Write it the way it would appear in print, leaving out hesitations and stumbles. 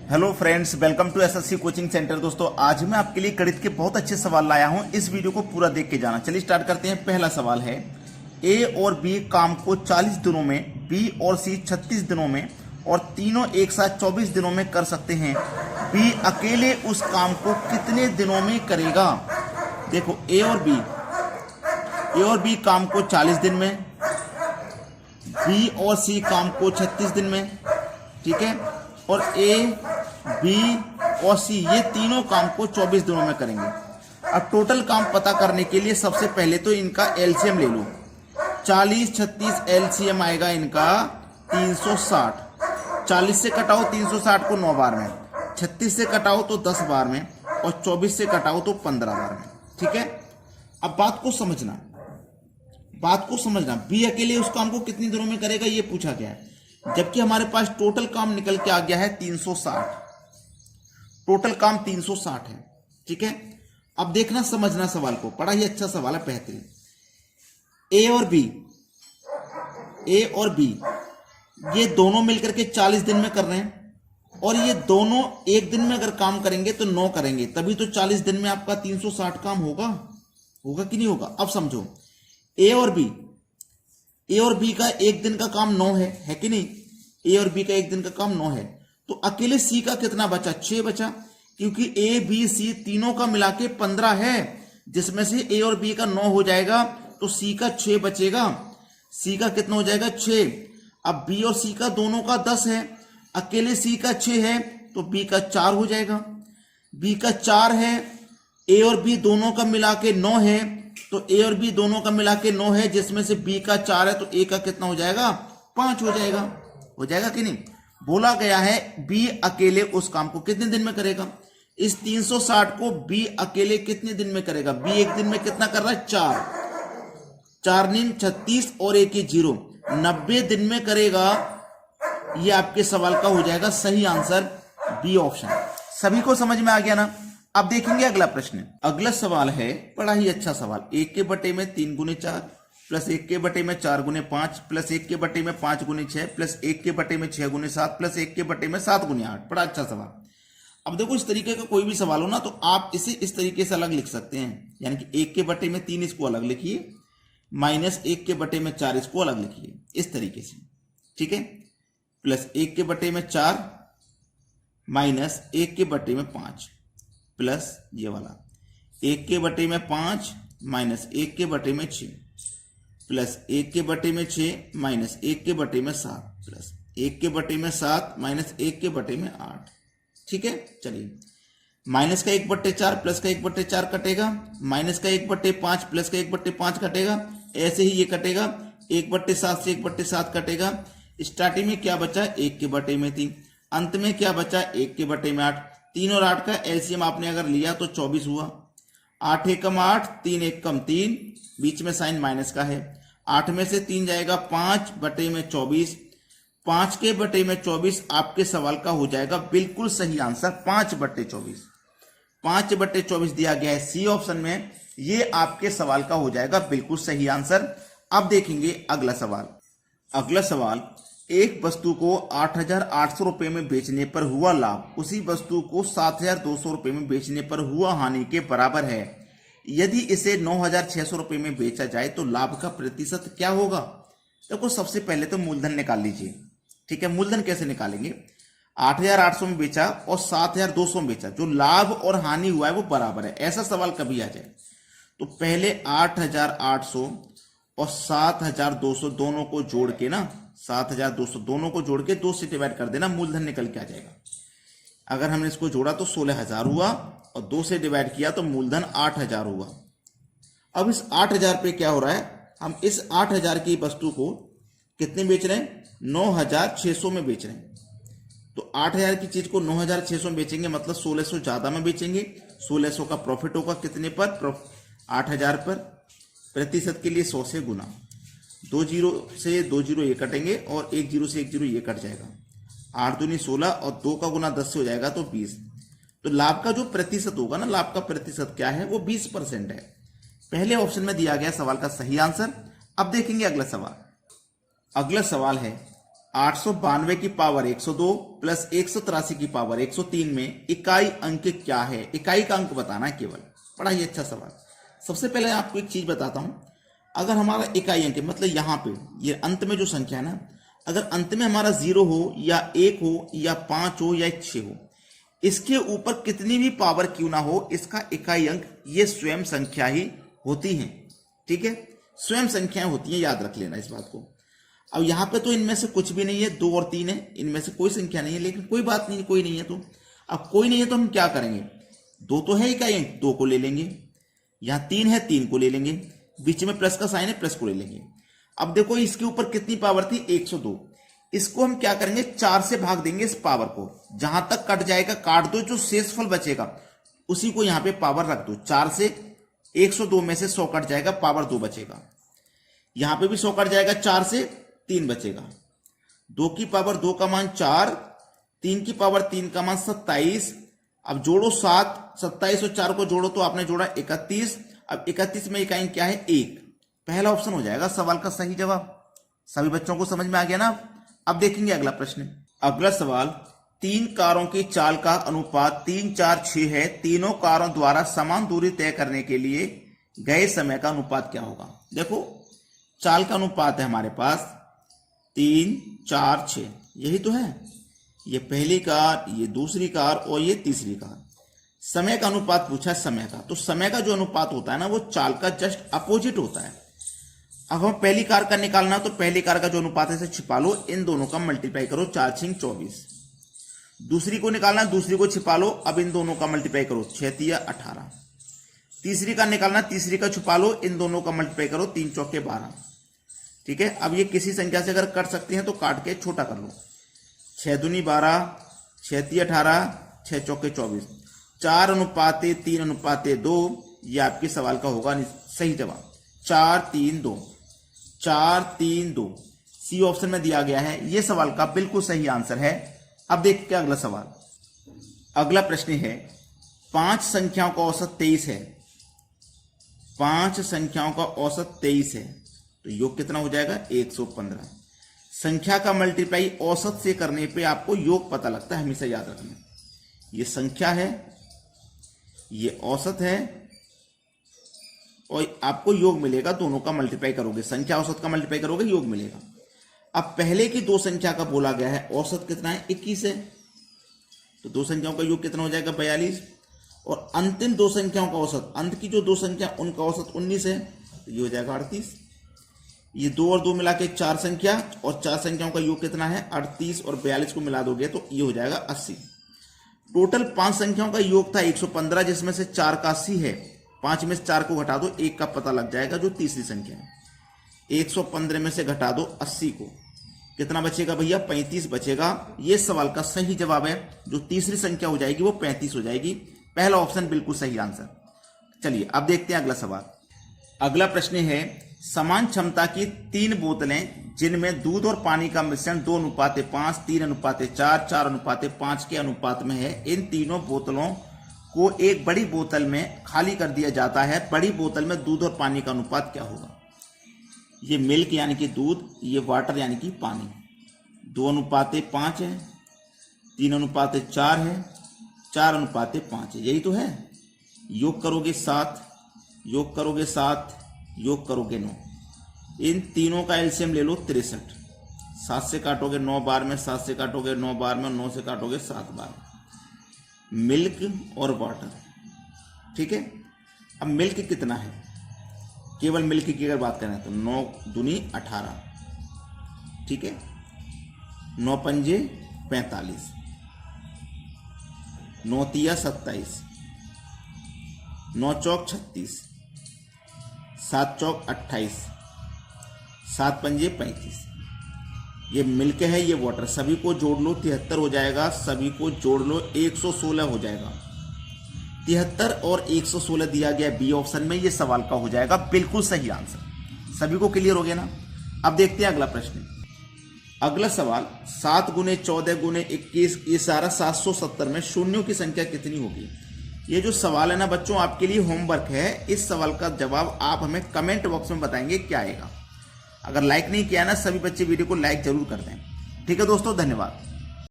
Hello friends, welcome to SSC coaching centre. दोस्तों, आज मैं आपके लिए गणित के बहुत अच्छे सवाल लाया हूं। इस वीडियो को पूरा देख के जाना। चलिए स्टार्ट करते हैं। पहला सवाल है, ए और बी काम को 40 दिनों में, बी और सी 36 दिनों में और तीनों एक साथ 24 दिनों में कर सकते हैं। बी अकेले उस काम को कितने दिनों में करेगा? देखो, ए और बी काम को 40 दिन में, बी और सी काम को 36 दिन में, ठीक है, और ए, बी और सी ये तीनों काम को 24 दिनों में करेंगे। अब टोटल काम पता करने के लिए सबसे पहले तो इनका एलसीएम ले लो। 40 36 एलसीएम आएगा इनका 360। 40 से कटाओ 360 को 9 बार में, 36 से कटाओ तो 10 बार में और 24 से कटाओ तो 15 बार में, ठीक है। अब बात को समझना, बी अकेले उस काम को कितनी दिनों में करेगा ये पूछा गया है, जबकि हमारे पास टोटल काम निकल के आ गया है 360। टोटल काम 360 है, ठीक है। अब देखना, समझना सवाल को, बड़ा ही अच्छा सवाल है, बेहतरीन। ए और बी ये दोनों मिलकर के 40 दिन में कर रहे हैं और ये दोनों एक दिन में अगर काम करेंगे तो 9 करेंगे, तभी तो 40 दिन में आपका 360 काम होगा कि नहीं होगा? अब समझो, ए और बी का एक दिन का काम 9 है कि नहीं? ए और बी का एक दिन का काम 9 है, तो अकेले सी का कितना बचा? 6 बचा, क्योंकि ए बी सी तीनों का मिला के 15 है, जिसमें से ए और बी का 9 हो जाएगा तो सी का 6 बचेगा। सी का कितना हो जाएगा? 6। अब बी और सी का दोनों का 10 है, अकेले सी का 6 है तो बी का 4 हो जाएगा। बी का 4 है, ए और बी दोनों का मिला के 9 है, तो ए और बी दोनों का मिला के 9 है, जिसमें से बी का 4 है तो ए का कितना हो जाएगा? 5 हो जाएगा कि नहीं? बोला गया है बी अकेले उस काम को कितने दिन में करेगा। इस 360 को बी अकेले कितने दिन में करेगा? बी एक दिन में कितना कर रहा है? 4 नीन 36 और 1 0, 90 दिन में करेगा। ये आपके सवाल का हो जाएगा सही आंसर, बी ऑप्शन। सभी को समझ में आ गया ना? अब देखेंगे अगला प्रश्न। अगला सवाल है बड़ा ही अच्छा सवाल। 1 के बटे में 3 गुने 4 प्लस 1 के बटे में 4 गुने 5 प्लस 1 के बटे में 5 गुने 6 प्लस 1 के बटे में 6 गुने 7 प्लस 1 के बटे में 7 गुने 8। बड़ा अच्छा सवाल। अब देखो, इस तरीके का कोई भी सवाल हो ना तो आप इसे इस तरीके से अलग लिख सकते हैं, यानी कि 1 के बटे में 3 इसको अलग लिखिए, माइनस 1 के बटे में 4 इसको अलग लिखिए, इस तरीके से, ठीक है। प्लस 1 के बटे में 4 माइनस 1 के बटे में 5 प्लस ये वाला 1 के बटे में 5 माइनस 1 के बटे में 6 प्लस 1 के बटे में 6 माइनस 1 के बटे में 7 प्लस 1 के बटे में 7 माइनस 1 के बटे में 8, ठीक है। चलिए, माइनस का 1/4 प्लस का 1/4 कटेगा, माइनस का 1/5 प्लस का 1/5 कटेगा, ऐसे ही ये कटेगा, 1/7 से 1/7 कटेगा। स्टार्टिंग में क्या बचा? 1 के बटे में 3, अंत में क्या बचा? 1 के बटे में 8। 3 और 8 का एलसीएम आपने अगर लिया तो 24 हुआ। 8 एकम 8, 3 एकम 3, बीच में साइन माइनस का है। 8 में से 3 जाएगा 5 बटे में 24, 5 के बटे में 24 आपके सवाल का हो जाएगा बिल्कुल सही आंसर, 5/24। 5/24 दिया गया है सी ऑप्शन में, ये आपके सवाल का हो जाएगा बिल्कुल सही आंसर। अब देखेंगे अगला सवाल। अगला सवाल, एक वस्तु को 8,800 रुपए में बेचने पर हुआ लाभ उसी वस्तु को 7,200 रुपए में बेचने पर हुआ हानि के बराबर है। यदि इसे 9,600 रुपए में बेचा जाए तो लाभ का प्रतिशत क्या होगा? देखो, सबसे पहले तो मूलधन निकाल लीजिए, ठीक है। मूलधन कैसे निकालेंगे? 8,800 में बेचा और 7,200 में बेचा, जो लाभ और हानि हुआ है वो बराबर है, ऐसा सवाल कभी आ जाए तो पहले 8,800 और 7,200 दोनों को जोड़ के ना, 7,200 दोनों को जोड़ के 2 से डिवाइड कर देना, मूलधन निकल के आ जाएगा। अगर हमने इसको जोड़ा तो 16,000 हुआ और 2 से डिवाइड किया तो मूलधन 8,000 हुआ। अब इस 8,000 पे क्या हो रहा है? हम इस 8,000 की वस्तु को कितने बेच रहे हैं? 9,600 में बेच रहे हैं। तो 8,000 की चीज को 9,600 में बेचेंगे, मतलब 1,600 ज्यादा में बेचेंगे। 1,600 का प्रॉफिट होगा कितने पर? 8,000 पर। प्रतिशत के लिए 100 से गुना, 2 जीरो से 2 जीरो ये कटेंगे और 1 जीरो से 1 जीरो ये कट जाएगा। 8 दूनी 16 और 2 का गुना 10 से हो जाएगा तो 20। तो लाभ का जो प्रतिशत होगा ना, लाभ का प्रतिशत क्या है? वो 20% है। पहले ऑप्शन में दिया गया सवाल का सही आंसर। अब देखेंगे अगला सवाल। अगला सवाल है, 892 की पावर 102 प्लस 183 की पावर 103 में इकाई अंक क्या है? इकाई का अंक बताना है केवल। बड़ा ही अच्छा सवाल। सबसे पहले आपको एक चीज बताता हूं, अगर हमारा इकाई अंक मतलब यहां पे ये अंत में जो संख्या है ना, अगर अंत में हमारा 0 हो या 1 हो या 5 हो या 6 हो, इसके ऊपर कितनी भी पावर क्यों ना हो, इसका इकाई अंक ये स्वयं संख्या ही होती है। ठीक है, स्वयं संख्याएं होती हैं, याद रख लेना इस बात को। अब यहां पे तो इनमें से कुछ भी नहीं है, 2 और 3 है, इनमें से कोई संख्या नहीं है, लेकिन कोई बात नहीं, कोई नहीं है तो अब कोई नहीं है तो हम क्या करेंगे, 2 तो है इकाई अंक, 2 को ले लेंगे। यहां 3 है, 3 को ले लेंगे, बीच में प्लस का साइन है, प्लस को ले लेंगे। अब देखो इसके ऊपर कितनी पावर थी, 102। इसको हम क्या करेंगे, 4 से भाग देंगे इस पावर को, जहां तक कट जाएगा काट दो, जो शेषफल बचेगा उसी को यहां पे पावर रख दो। 4 से 102 में से 100 कट जाएगा, पावर 2 बचेगा। यहां पे भी 100 कट जाएगा, 4 से 3 बचेगा। 2 की पावर 2 का मान 4, 3 की पावर 3 का मान 27। अब जोड़ो 7, 27 और 4 को जोड़ो तो आपने जोड़ा 31। अब 31 में इकाई क्या है, 1। पहला ऑप्शन हो जाएगा सवाल का सही जवाब। सभी बच्चों को समझ में आ गया ना? अब देखेंगे अगला प्रश्न। अगला सवाल, 3 कारों की चाल का अनुपात 3, 4, 6 है। तीनों कारों द्वारा समान दूरी तय करने के लिए गए समय का अनुपात क्या होगा? देखो चाल का अनुपात है हमारे पास 3, 4, 6, यही तो है। ये पहली कार, ये दूसरी कार और ये तीसरी कार। समय का अनुपात पूछा है, समय का, तो समय का जो अनुपात होता है ना, वो चाल का जस्ट अपोजिट होता है। अब हम पहली कार का निकालना, तो पहली कार का जो अनुपात है इसे छिपा लो, इन दोनों का मल्टीप्लाई करो, 4, 6, 24। दूसरी को निकालना, दूसरी को छिपा लो, अब इन दोनों का मल्टीप्लाई करो, 6, 3, 18। तीसरी का निकालना, तीसरी का छुपा लो, इन दोनों का मल्टीप्लाई करो, 3, 4, 12। ठीक है, अब ये किसी संख्या से अगर कट सकते हैं तो काट के छोटा कर लो। 6 दूनी 12, 6 3 18, 6 चौके 24, 4:3:2। ये आपके सवाल का होगा सही जवाब, 4 3 2, 4 3 2 सी ऑप्शन में दिया गया है। ये सवाल का बिल्कुल सही आंसर है। अब देखते हैं अगला सवाल। अगला प्रश्न है, 5 संख्याओं का औसत 23 है। 5 संख्याओं का औसत 23 है, तो योग कितना हो जाएगा, 115। संख्या का मल्टीप्लाई औसत से करने पे आपको योग पता लगता है, हमेशा याद रखना। ये संख्या है, ये औसत है, और आपको योग मिलेगा। दोनों का मल्टीप्लाई करोगे, संख्या औसत का मल्टीप्लाई करोगे, योग मिलेगा। अब पहले की 2 संख्या का बोला गया है, औसत कितना है, 21 है, तो 2 संख्याओं का योग कितना हो जाएगा, 42। और अंतिम 2 संख्याओं का औसत, अंत की जो 2 संख्या उनका औसत 19 है, तो ये हो जाएगा 38। ये 2 और 2 मिला के 4 संख्या, और 4 संख्याओं का योग कितना है, 38, और 42 को मिला दोगे तो ये हो जाएगा 80। टोटल 5 संख्याओं का योग था 115, जिसमें से 4 का 80 है। 5 में से 4 को घटा दो, 1 का पता लग जाएगा, जो तीसरी संख्या है। 115 में से घटा दो 80 को, कितना बचेगा भैया, 35 बचेगा। ये सवाल का सही जवाब है। जो तीसरी संख्या हो जाएगी वो 35 हो जाएगी। पहला ऑप्शन बिल्कुल सही आंसर। चलिए अब देखते हैं अगला सवाल। अगला प्रश्न है, समान क्षमता की 3 बोतलें जिनमें दूध और पानी का मिश्रण 2:5, 3:4, 4:5 के अनुपात में है। इन तीनों बोतलों को एक बड़ी बोतल में खाली कर दिया जाता है। बड़ी बोतल में दूध और पानी का अनुपात क्या होगा? ये मिल्क यानी कि दूध, ये वाटर यानी कि पानी। 2:5 है, 3:4 है, 4:5 है, यही तो है। योग करोगे 7, योग करोगे 7, योग करोगे 9। इन तीनों का एलसीएम ले लो 63। 7 से काटोगे 9 बार में, 7 से काटोगे 9 बार में, 9 से काटोगे 7 बार। मिल्क और वाटर, ठीक है। अब मिल्क कितना है, केवल मिल्क की अगर बात करें तो 9 दूनी 18, ठीक है। 9 पंजे 45, 9 तिया 27, 9 चौक 36, 7 चौक 28, 7 पंजे 35। ये मिल्क है, ये वाटर, सभी को जोड़ लो 73 हो जाएगा। सभी को जोड़ लो 116 हो जाएगा। 73 और 116 दिया गया बी ऑप्शन में, ये सवाल का हो जाएगा बिल्कुल सही आंसर। सभी को क्लियर हो गया ना? अब देखते हैं अगला प्रश्न। अगला सवाल, 7 गुने 14 गुने 21, ये सारा 770 में शून्यों की संख्या कितनी होगी? ये जो सवाल है ना बच्चों, आपके लिए होमवर्क है। इस सवाल का जवाब आप हमें कमेंट बॉक्स में बताएंगे क्या आएगा। अगर लाइक नहीं किया ना, सभी बच्चे वीडियो को लाइक जरूर कर दें। ठीक है दोस्तों, धन्यवाद।